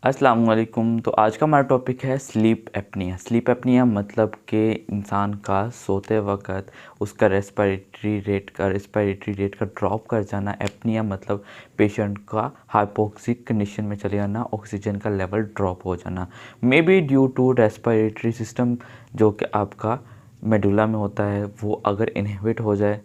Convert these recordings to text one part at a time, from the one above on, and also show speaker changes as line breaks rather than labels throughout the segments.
अस्सलाम वालेकुम। तो आज का हमारा टॉपिक है स्लीप एपनिया। स्लीप एपनिया मतलब कि इंसान का सोते वक्त उसका रेस्पिरेटरी रेट का ड्रॉप कर जाना। एपनिया मतलब पेशेंट का हाइपोक्सिक कंडीशन में चले जाना, ऑक्सीजन का लेवल ड्रॉप हो जाना। May be due to respiratory system जो कि आपका मेडुला में होता है वो अगर इनहिबिट हो जाए,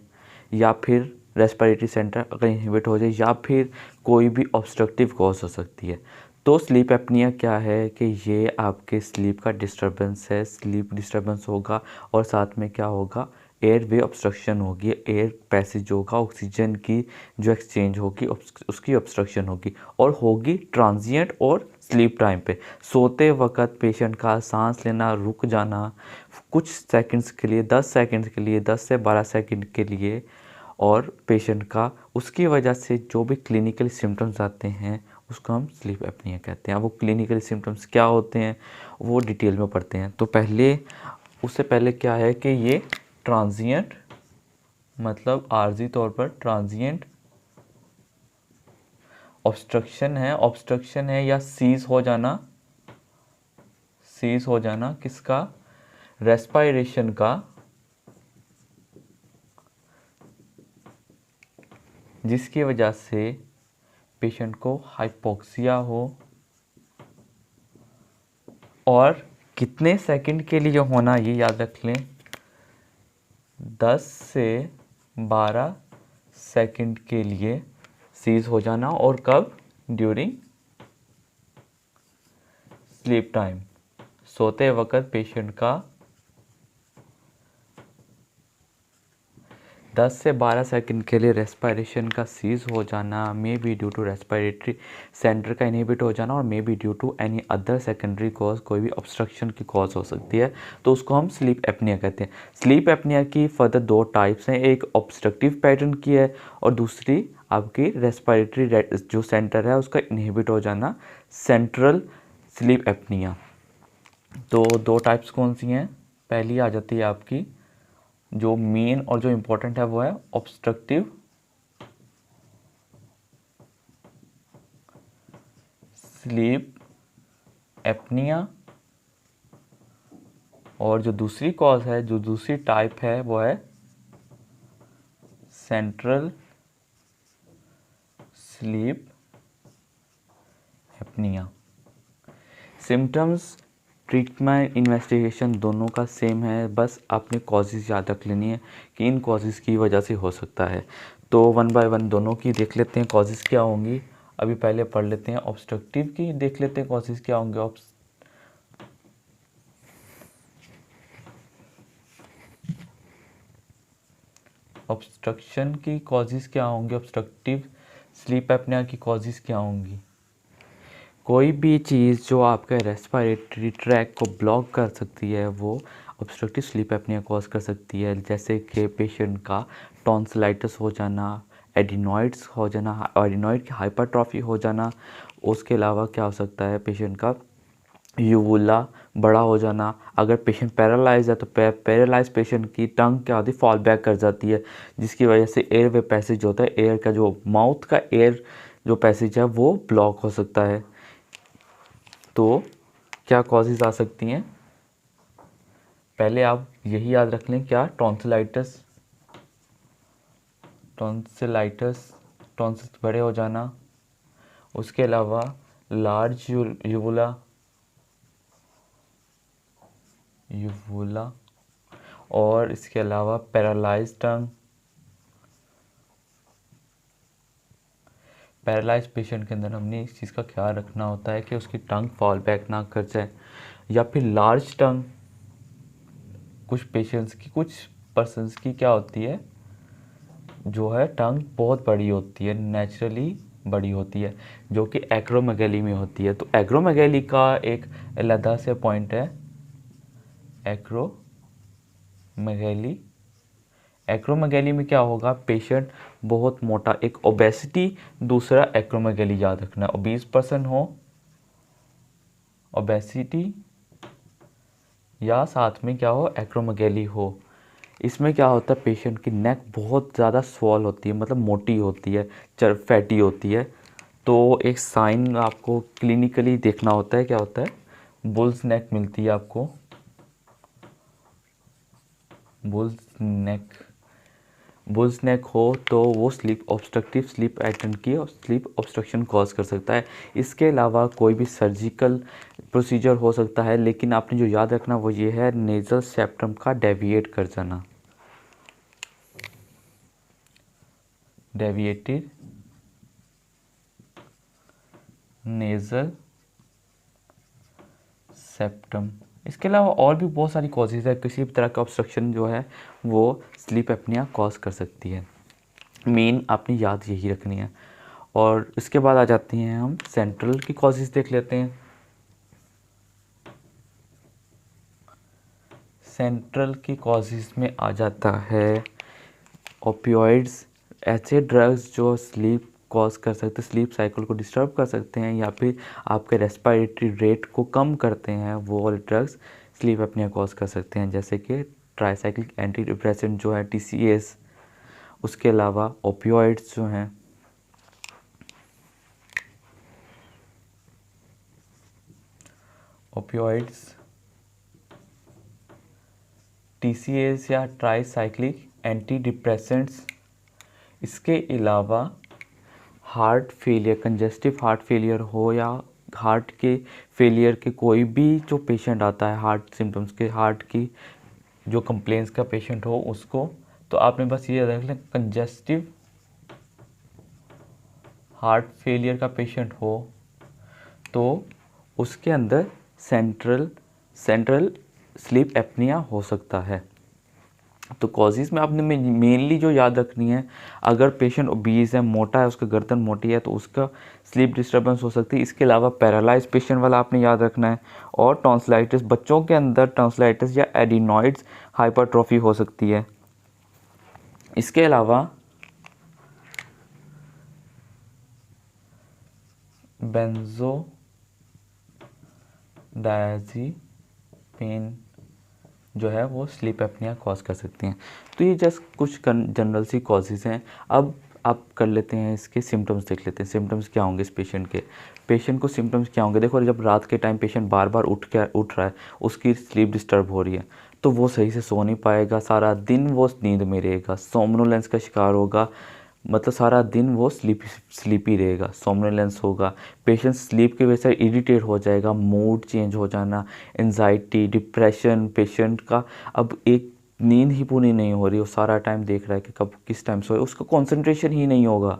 या फिर रेस्पिरेटरी सेंटर अगर इनहिबिट हो जाए, या फिर कोई भी ऑब्स्ट्रक्टिव कॉज हो सकती है। तो स्लीप एपनिया क्या है कि ये आपके स्लीप का डिस्टरबेंस है। स्लीप डिस्टरबेंस होगा और साथ में क्या होगा, एयर वे ऑब्स्ट्रक्शन होगी, एयर पैसेज होगा, ऑक्सीजन की जो एक्सचेंज होगी उसकी ऑब्स्ट्रक्शन होगी, और होगी ट्रांजिएंट और स्लीप टाइम पे। सोते वक्त पेशेंट का सांस लेना रुक जाना कुछ सेकंड्स के लिए, 10 सेकंड्स के लिए, 10 से 12 सेकंड के लिए, और पेशेंट का उसकी वजह से जो भी क्लिनिकल सिम्टम्स आते हैं उसको हम स्लीप एपनिया कहते हैं। अब वो क्लिनिकल सिम्टम्स क्या होते हैं वो डिटेल में पढ़ते हैं। तो उससे पहले क्या है कि ये ट्रांजिएंट मतलब आर्जी तौर पर ट्रांजिएंट ऑब्स्ट्रक्शन है या सीज हो जाना किसका, रेस्पिरेशन का, जिसकी वजह से पेशेंट को हाइपोक्सिया हो। और कितने सेकंड के लिए होना ये याद रख लें, 10 से 12 सेकंड के लिए सीज हो जाना। और कब, ड्यूरिंग स्लीप टाइम, सोते वक्त पेशेंट का 10 से 12 सेकंड के लिए रेस्पिरेशन का सीज हो जाना, may be due to respiratory centre का इनहिबिट हो जाना, और may be due to any other secondary cause, कोई भी ऑब्स्ट्रक्शन की कॉज हो सकती है। तो उसको हम स्लीप एपनिया कहते हैं। स्लीप एपनिया की फर्दर 2 टाइप्स हैं, एक ऑब्स्ट्रक्टिव पैटर्न की है और दूसरी आपकी रेस्पिरेटरी जो सेंटर है उसका इनहिबिट हो जाना, सेंट्रल स्लीप एपनिया। तो 2 टाइप्स कौन सी हैं, पहली आ जाती है आपकी जो मेन और जो इम्पोर्टेंट है वो है ऑब्स्ट्रक्टिव स्लीप एपनिया, और जो दूसरी कॉज है, जो दूसरी टाइप है वो है central sleep apnoea. Symptoms, treatment, investigation दोनों का सेम है, बस आपने कॉजेज़ याद रख लेनी है कि इन कॉजेज़ की वजह से हो सकता है। तो 1 बाय 1 दोनों की देख लेते हैं कॉजेज़ क्या होंगी। अभी पहले पढ़ लेते हैं ऑब्स्ट्रक्टिव की, देख लेते हैं कॉजेज़ क्या होंगे। ऑब्स्ट्रक्शन की कॉजेज़ क्या होंगे, ऑब्स्ट्रक्टिव स्लीप एपनिया की कॉजेज़ क्या होंगी। कोई भी चीज़ जो आपके रेस्पिरेटरी ट्रैक को ब्लॉक कर सकती है वो ऑब्स्ट्रक्टिव स्लीप एपनिया कॉज कर सकती है। जैसे कि पेशेंट का टॉन्सिलाइटिस हो जाना, एडिनॉइड्स हो जाना, एडिनॉइड की हाइपरट्रॉफी हो जाना। उसके अलावा क्या हो सकता है, पेशेंट का यूवुला बड़ा हो जाना। अगर पेशेंट पैरालाइज है तो पैरालाइज पेशेंट की टंग क्या होती है, फॉल बैक कर जाती है, जिसकी वजह से एयर वे पैसेज होता है, एयर का जो माउथ का एयर जो पैसेज है वो ब्लॉक हो सकता है। तो क्या कॉजेज़ आ सकती हैं, पहले आप यही याद रख लें, क्या, टॉन्सिलाइटिस, टॉन्सिल्स बड़े हो जाना। उसके अलावा लार्ज यूवुला, और इसके अलावा पैरालाइज टंग। पैरालाइज पेशेंट के अंदर हमने इस चीज़ का ख्याल रखना होता है कि उसकी टंग फॉल बैक ना कर जाए। या फिर लार्ज टंग, कुछ पर्सन्स की क्या होती है, जो है टंग बहुत बड़ी होती है, नेचुरली बड़ी होती है, जो कि एक्रोमेगैली में होती है। तो एक्रोमेगैली का एक अलग से पॉइंट है, एक्रोमेगैली में क्या होगा, पेशेंट बहुत मोटा, एक ओबेसिटी, दूसरा एक्रोमेगैली याद रखना, ओबीस पर्सन हो, ओबेसिटी, या साथ में क्या हो, एक्रोमेगैली हो। इसमें क्या होता है, पेशेंट की नेक बहुत ज़्यादा स्वॉल होती है, मतलब मोटी होती है, फैटी होती है। तो एक साइन आपको क्लिनिकली देखना होता है, क्या होता है, बुल्स नेक मिलती है आपको, बुल्स नेक हो तो वो स्लीप ऑब्स्ट्रक्टिव स्लीप एटन की और स्लीप ऑब्स्ट्रक्शन कॉज कर सकता है। इसके अलावा कोई भी सर्जिकल प्रोसीजर हो सकता है, लेकिन आपने जो याद रखना वो ये है, नेज़ल सेप्टम का डेविएट कर जाना, डेविएटेड नेज़ल सेप्टम। इसके अलावा और भी बहुत सारी कॉजेज़ है, किसी भी तरह का ऑब्स्ट्रक्शन जो है वो स्लीप एपनिया कॉज कर सकती है। मेन आपने याद यही रखनी है। और इसके बाद आ जाते हैं हम सेंट्रल की कॉजेज़ देख लेते हैं। सेंट्रल की कॉजेज़ में आ जाता है ओपियोइड्स, ऐसे ड्रग्स जो स्लीप कॉज कर सकते, स्लीप साइकिल को डिस्टर्ब कर सकते हैं या फिर आपके रेस्पिरेटरी रेट को कम करते हैं, वो वाले ड्रग्स स्लीप एपनिया कॉज कर सकते हैं, जैसे कि ट्राइसाइक्लिक एंटी डिप्रेसेंट जो है TCAs। उसके अलावा ओपियोइड्स जो हैं, ओपियोइड्स TCAs या ट्राइसाइक्लिक एंटी डिप्रेसेंट्स। इसके अलावा heart failure, congestive heart failure हो या हार्ट के फेलियर के कोई भी जो पेशेंट आता है, हार्ट सिम्टम्स के, हार्ट की जो कंप्लेंट्स का पेशेंट हो उसको, तो आपने बस ये रख लें, कंजेस्टिव हार्ट फेलियर का पेशेंट हो तो उसके अंदर सेंट्रल स्लीप एपनिया हो सकता है। तो कॉजेज़ में आपने मेनली जो याद रखनी है, अगर पेशेंट ओबीज है, मोटा है, उसका गर्दन मोटी है, तो उसका स्लीप डिस्टर्बेंस हो सकती है। इसके अलावा पैरालाइज पेशेंट वाला आपने याद रखना है। और टॉन्सिलाइटिस, बच्चों के अंदर टॉन्सिलाइटिस या एडिनॉइड्स हाइपरट्रॉफी हो सकती है। इसके अलावा बेंजोडायज़ेपिन जो है वो स्लीप एपनिया कॉज कर सकती हैं। तो ये जस्ट कुछ जनरल सी कॉजेज़ हैं। अब आप कर लेते हैं इसके सिम्टम्स, देख लेते हैं सिम्टम्स क्या होंगे इस पेशेंट को सिम्टम्स क्या होंगे। देखो, जब रात के टाइम पेशेंट बार बार उठ रहा है, उसकी स्लीप डिस्टर्ब हो रही है, तो वो सही से सो नहीं पाएगा, सारा दिन वो नींद में रहेगा, सोमनोलेंस का शिकार होगा, मतलब सारा दिन वो स्लीपी रहेगा, सोमनोलेंस होगा, पेशेंट स्लीप की वजह से इरिटेट हो जाएगा, मूड चेंज हो जाना, एंजाइटी, डिप्रेशन पेशेंट का। अब एक नींद ही पूरी नहीं हो रही, वो सारा टाइम देख रहा है कि कब किस टाइम सोए, उसका कंसंट्रेशन ही नहीं होगा।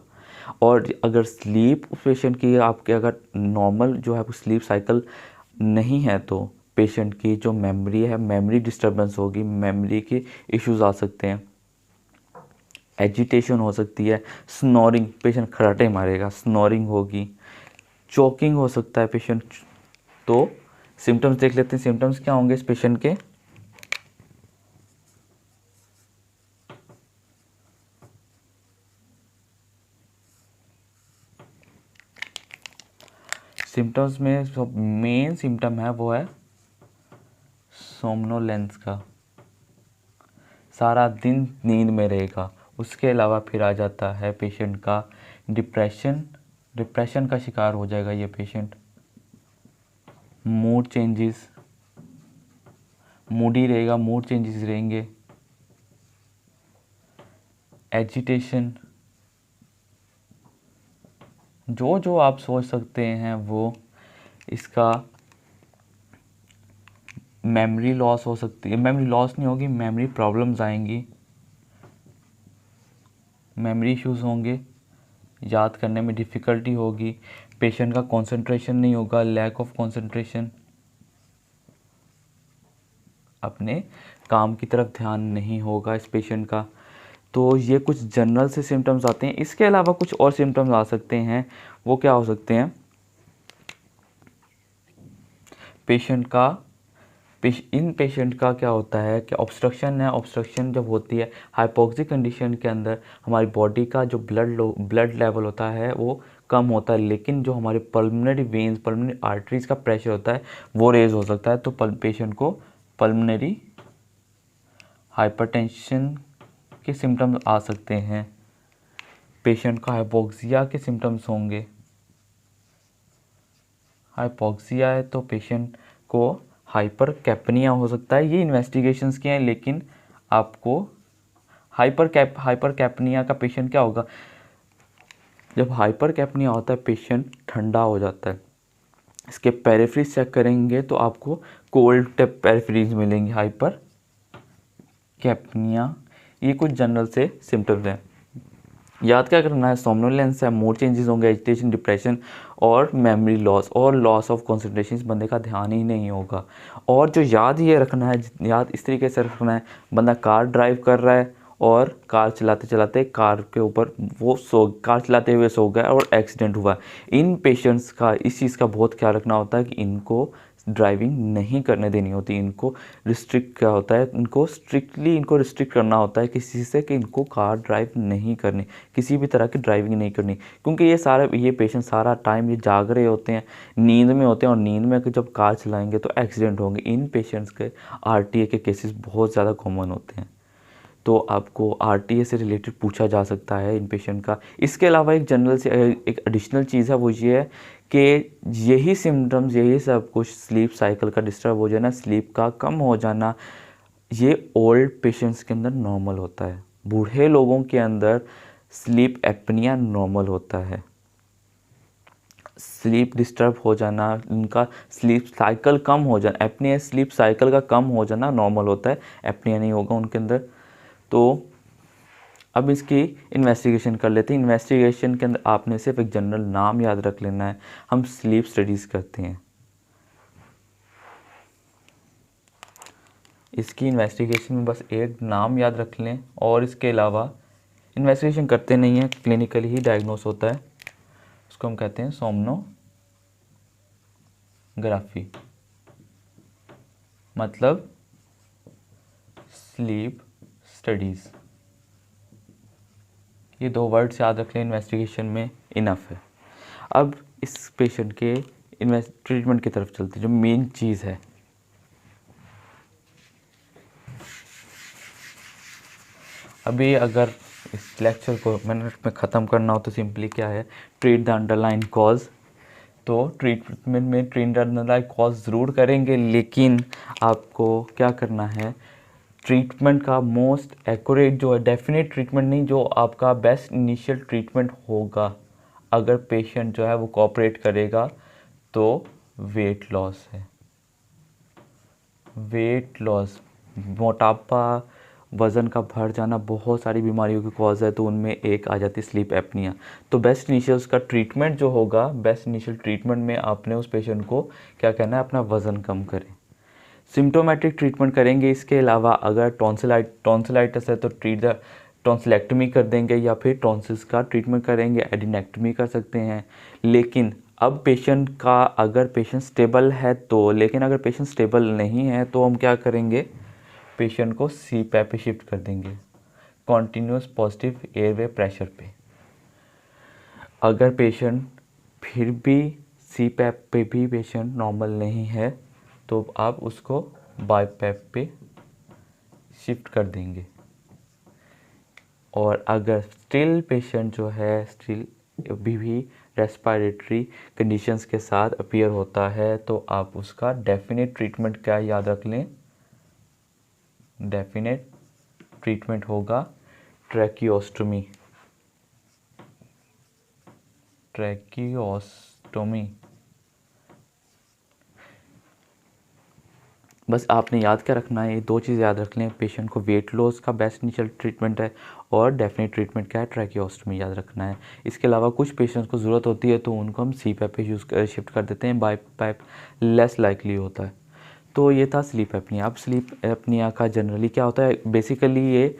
और अगर स्लीप पेशेंट की आपके अगर नॉर्मल जो है वो स्लीप साइकिल नहीं है, तो पेशेंट की जो मेमोरी है, मेमोरी डिस्टर्बेंस होगी, मेमोरी के इश्यूज आ सकते हैं, एजिटेशन हो सकती है, स्नोरिंग, पेशेंट खराटे मारेगा, स्नोरिंग होगी, चोकिंग हो सकता है पेशेंट। तो सिम्टम्स देख लेते हैं, सिम्टम्स क्या होंगे इस पेशेंट के। सिम्टम्स में जो मेन सिम्टम है वो है सोमनोलेंस का, सारा दिन नींद में रहेगा। उसके अलावा फिर आ जाता है पेशेंट का डिप्रेशन का शिकार हो जाएगा ये पेशेंट, मूड चेंजेस, मूडी रहेगा, मूड चेंजेस रहेंगे, एजिटेशन, जो जो आप सोच सकते हैं वो। इसका मेमोरी लॉस हो सकती है, मेमोरी लॉस नहीं होगी, मेमोरी प्रॉब्लम्स आएंगी, मेमोरी इश्यूज़ होंगे, याद करने में डिफ़िकल्टी होगी, पेशेंट का कंसंट्रेशन नहीं होगा, लैक ऑफ कंसंट्रेशन, अपने काम की तरफ ध्यान नहीं होगा इस पेशेंट का। तो ये कुछ जनरल से सिम्टम्स आते हैं। इसके अलावा कुछ और सिम्टम्स आ सकते हैं, वो क्या हो सकते हैं, पेशेंट का इन पेशेंट का क्या होता है कि ऑब्स्ट्रक्शन है, ऑब्स्ट्रक्शन जब होती है हाइपोक्सिक कंडीशन के अंदर, हमारी बॉडी का जो ब्लड लेवल होता है वो कम होता है, लेकिन जो हमारे पल्मोनरी वेन्स, पल्मोनरी आर्टरीज का प्रेशर होता है वो रेज हो सकता है। तो पेशेंट को पल्मोनरी हाइपरटेंशन के सिम्टम्स आ सकते हैं, पेशेंट का हाइपोक्सिया के सिम्टम्स होंगे। हाइपॉक्सिया है तो पेशेंट को हाइपरकैप्निया हो सकता है। ये इन्वेस्टिगेशंस के हैं, लेकिन आपको हाइपरकैप्निया का पेशेंट क्या होगा, जब हाइपरकैप्निया होता है पेशेंट ठंडा हो जाता है। इसके पेरिफेरीज चेक करेंगे तो आपको कोल्ड पेरिफेरीज मिलेंगे हाइपर कैप्निया। ये कुछ जनरल से सिम्टम्स हैं। याद क्या करना है, सोमनोलेंस है, मूड चेंजेस होंगे, एजिटेशन, डिप्रेशन और मेमोरी लॉस और लॉस ऑफ कंसंट्रेशन। इस बंदे का ध्यान ही नहीं होगा। और जो याद ये रखना है, याद इस तरीके से रखना है, बंदा कार ड्राइव कर रहा है और कार चलाते चलाते कार के ऊपर कार चलाते हुए सो गया और एक्सीडेंट हुआ। इन पेशेंट्स का इस चीज़ का बहुत ख्याल रखना होता है कि इनको ड्राइविंग नहीं करने देनी होती। इनको रिस्ट्रिक्ट क्या होता है, इनको स्ट्रिक्टली इनको रिस्ट्रिक्ट करना होता है किसी से कि इनको कार ड्राइव नहीं करनी, किसी भी तरह की ड्राइविंग नहीं करनी। क्योंकि ये पेशेंट सारा टाइम ये जाग रहे होते हैं, नींद में होते हैं, और नींद में जब कार चलाएंगे तो एक्सीडेंट होंगे। इन पेशेंट्स के आरटीए के केसेस बहुत ज़्यादा कॉमन होते हैं। तो आपको आरटीए से रिलेटेड पूछा जा सकता है इन पेशेंट का। इसके अलावा एक जनरल से एक एडिशनल चीज़ है, वो ये है कि यही सिम्टम्स, यही सब कुछ, स्लीप साइकिल का डिस्टर्ब हो जाना, स्लीप का कम हो जाना, ये ओल्ड पेशेंट्स के अंदर नॉर्मल होता है। बूढ़े लोगों के अंदर स्लीप एपनिया नॉर्मल होता है। स्लीप डिस्टर्ब हो जाना, उनका स्लीप साइकिल कम हो जाना, एपनिया स्लीप साइकिल का कम हो जाना नॉर्मल होता है, एपनिया नहीं होगा उनके अंदर। तो अब इसकी इन्वेस्टिगेशन कर लेते हैं। इन्वेस्टिगेशन के अंदर आपने सिर्फ एक जनरल नाम याद रख लेना है। हम स्लीप स्टडीज़ करते हैं। इसकी इन्वेस्टिगेशन में बस एक नाम याद रख लें, और इसके अलावा इन्वेस्टिगेशन करते नहीं हैं, क्लिनिकली ही डायग्नोस होता है। उसको हम कहते हैं सोमनोग्राफी, मतलब स्लीप स्टडीज़। ये 2 वर्ड्स याद रख लें, इन्वेस्टिगेशन में इनफ है। अब इस पेशेंट के ट्रीटमेंट की तरफ चलते हैं, जो मेन चीज़ है। अभी अगर इस लेक्चर को मिनट में ख़त्म करना हो तो सिंपली क्या है, ट्रीट द अंडरलाइन कॉज। तो ट्रीटमेंट में ट्रीट द अंडरलाइन कॉज ज़रूर करेंगे, लेकिन आपको क्या करना है, ट्रीटमेंट का मोस्ट एक्यूरेट जो है, डेफिनेट ट्रीटमेंट नहीं, जो आपका बेस्ट इनिशियल ट्रीटमेंट होगा अगर पेशेंट जो है वो कोऑपरेट करेगा, तो वेट लॉस है। वेट लॉस, मोटापा, वज़न का बढ़ जाना बहुत सारी बीमारियों की कॉज है, तो उनमें एक आ जाती है स्लीप एपनिया। तो बेस्ट इनिशियल उसका ट्रीटमेंट जो होगा, बेस्ट इनिशियल ट्रीटमेंट में आपने उस पेशेंट को क्या करना है, अपना वज़न कम करें। सिम्टोमेटिक ट्रीटमेंट करेंगे। इसके अलावा अगर टॉन्सिलाइटिस है तो ट्रीट द टॉन्सिलेक्टमी कर देंगे, या फिर टॉन्सिल्स का ट्रीटमेंट करेंगे, एडिनेक्टमी कर सकते हैं। लेकिन अब पेशेंट का अगर पेशेंट स्टेबल है तो, लेकिन अगर पेशेंट स्टेबल नहीं है तो हम क्या करेंगे, पेशेंट को सीपैप पे शिफ्ट कर देंगे, कॉन्टीन्यूस पॉजिटिव एयरवे प्रेशर पे। अगर पेशेंट फिर भी सीपैप पे भी पेशेंट नॉर्मल नहीं है तो आप उसको बाईपैप पे शिफ्ट कर देंगे। और अगर स्टिल पेशेंट जो है स्टिल अभी भी रेस्पिरेटरी कंडीशंस के साथ अपीयर होता है तो आप उसका डेफिनेट ट्रीटमेंट क्या याद रख लें, डेफिनेट ट्रीटमेंट होगा ट्रैकियोस्टोमी। बस आपने याद क्या रखना है, ये 2 चीज़ याद रख लें, पेशेंट को वेट लॉस का बेस्ट इनिशियल ट्रीटमेंट है, और डेफिनेट ट्रीटमेंट क्या है, ट्रैकियोस्टोमी याद रखना है। इसके अलावा कुछ पेशेंट्स को ज़रूरत होती है तो उनको हम सीपैप पे शिफ्ट कर देते हैं, बाईपैप लेस लाइकली होता है। तो ये था स्लीप एपनिया। अब स्लीप एपनिया का जनरली क्या होता है, बेसिकली ये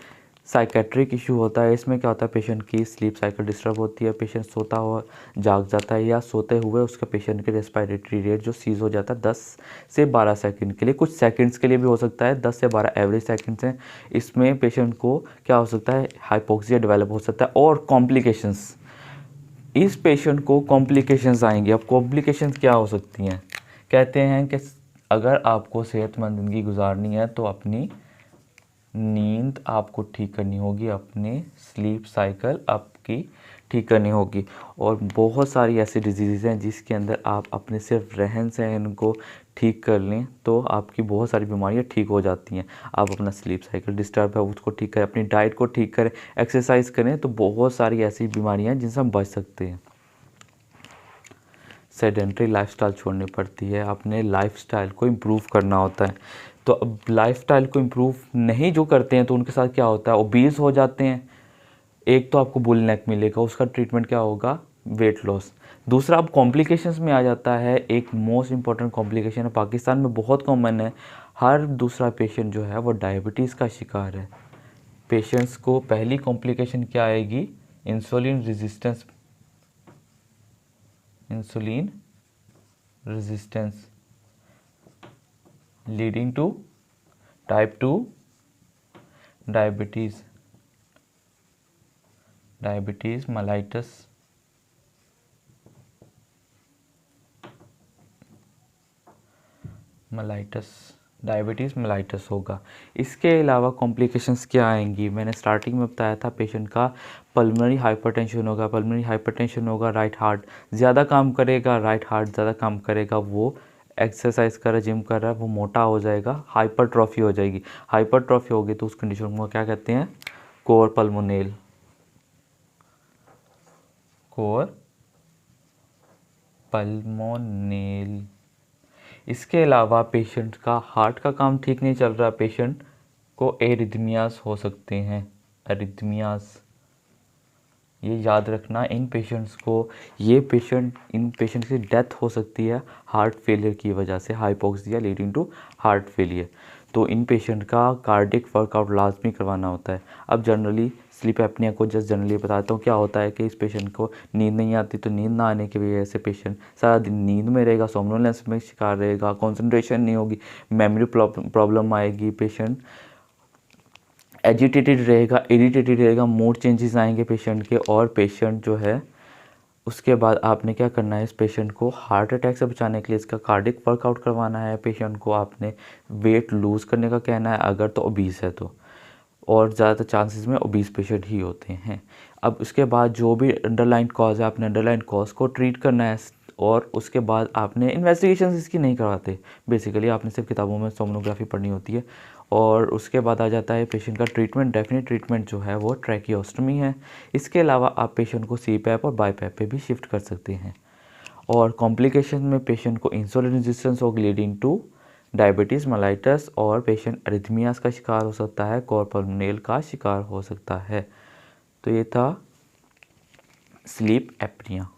साइकेट्रिक इशू होता है। इसमें क्या होता है, पेशेंट की स्लीप साइकिल डिस्टर्ब होती है, पेशेंट सोता हुआ जाग जाता है, या सोते हुए उसका पेशेंट के रेस्पिरेटरी रेट जो सीज हो जाता है 10 से 12 सेकंड के लिए, कुछ सेकंड्स के लिए भी हो सकता है, 10 से 12 एवरेज सेकंड्स हैं। इसमें पेशेंट को क्या हो सकता है, हाइपोक्सिया डेवलप हो सकता है। और कॉम्प्लिकेशंस, इस पेशेंट को कॉम्प्लिकेशंस आएंगे। अब कॉम्प्लिकेशंस क्या हो सकती हैं, कहते हैं कि अगर आपको सेहतमंद ज़िंदगी गुजारनी है तो अपनी नींद आपको ठीक करनी होगी, अपने स्लीप साइकिल आपकी ठीक करनी होगी। और बहुत सारी ऐसी डिजीज़ हैं जिसके अंदर आप अपने सिर्फ रहन सहन को ठीक कर लें तो आपकी बहुत सारी बीमारियां ठीक हो जाती हैं। आप अपना स्लीप साइकिल डिस्टर्ब है उसको ठीक करें, अपनी डाइट को ठीक करें, एक्सरसाइज करें, तो बहुत सारी ऐसी बीमारियां हैं जिनसे हम बच सकते हैं। सेडेंट्री लाइफस्टाइल छोड़नी पड़ती है, अपने लाइफस्टाइल को इम्प्रूव करना होता है। तो अब लाइफस्टाइल को इम्प्रूव नहीं जो करते हैं तो उनके साथ क्या होता है, ओबीज हो जाते हैं। एक तो आपको बुल नेक मिलेगा, उसका ट्रीटमेंट क्या होगा, वेट लॉस। दूसरा अब कॉम्प्लिकेशंस में आ जाता है, एक मोस्ट इंपॉर्टेंट कॉम्प्लिकेशन है, पाकिस्तान में बहुत कॉमन है, हर दूसरा पेशेंट जो है वो डायबिटीज़ का शिकार है। पेशेंट्स को पहली कॉम्प्लिकेशन क्या आएगी, insulin resistance, insulin resistance leading to type 2 diabetes, diabetes mellitus, diabetes mellitus होगा। इसके अलावा कॉम्प्लिकेशंस क्या आएंगी, मैंने स्टार्टिंग में बताया था पेशेंट का पल्मोनरी हाइपरटेंशन होगा। पल्मोनरी हाइपरटेंशन होगा, राइट हार्ट ज़्यादा काम करेगा, राइट हार्ट ज़्यादा काम करेगा, वो एक्सरसाइज कर रहा है, जिम कर रहा है, वो मोटा हो जाएगा, हाइपरट्रॉफी हो जाएगी। हाइपरट्रॉफी होगी तो उस कंडीशन को क्या कहते हैं, कोर पल्मोनेल, कोर पल्मोनेल। इसके अलावा पेशेंट का हार्ट का काम ठीक नहीं चल रहा, पेशेंट को एरिथमियास हो सकते हैं, एरिथमियास, ये याद रखना। इन पेशेंट्स को, इन पेशेंट की डेथ हो सकती है हार्ट फेलियर की वजह से, hypoxia leading to heart failure. तो इन पेशेंट का कार्डिक वर्कआउट लाजमी करवाना होता है। अब जनरली स्लीप एपनिया को जस्ट जनरली बताता हूँ, क्या होता है कि इस पेशेंट को नींद नहीं आती, तो नींद ना आने की वजह से पेशेंट सारा दिन नींद में रहेगा, सोमनोलेंस में शिकार रहेगा, कंसंट्रेशन नहीं होगी, मेमोरी प्रॉब्लम आएगी, पेशेंट एजिटेटेड रहेगा, इरिटेटेड रहेगा, मूड चेंजेस आएंगे पेशेंट के। और पेशेंट जो है उसके बाद आपने क्या करना है, इस पेशेंट को हार्ट अटैक से बचाने के लिए इसका कार्डिक वर्कआउट करवाना है। पेशेंट को आपने वेट लूज़ करने का कहना है, अगर तो ओबीस है तो, और ज़्यादातर चांसेस में ओबीस पेशेंट ही होते हैं। अब उसके बाद जो भी अंडरलाइन कॉज है, आपने अंडरलाइन कॉज को ट्रीट करना है। और उसके बाद आपने इन्वेस्टिगेशन इसकी नहीं करवाते, बेसिकली आपने सिर्फ किताबों में सोनोग्राफी पढ़नी होती है। और उसके बाद आ जाता है पेशेंट का ट्रीटमेंट, डेफिनेट ट्रीटमेंट जो है वो ट्रैकियोस्टमी है। इसके अलावा आप पेशेंट को CPAP और BiPAP पे भी शिफ्ट कर सकते हैं। और कॉम्प्लिकेशन में पेशेंट को इंसुलिन रेजिस्टेंस होगी लीडिंग टू डायबिटीज़ मेलाइटस, और पेशेंट अरिथमियास का शिकार हो सकता है, कोर पल्मोनेल का शिकार हो सकता है। तो ये था स्लीप एपनिया।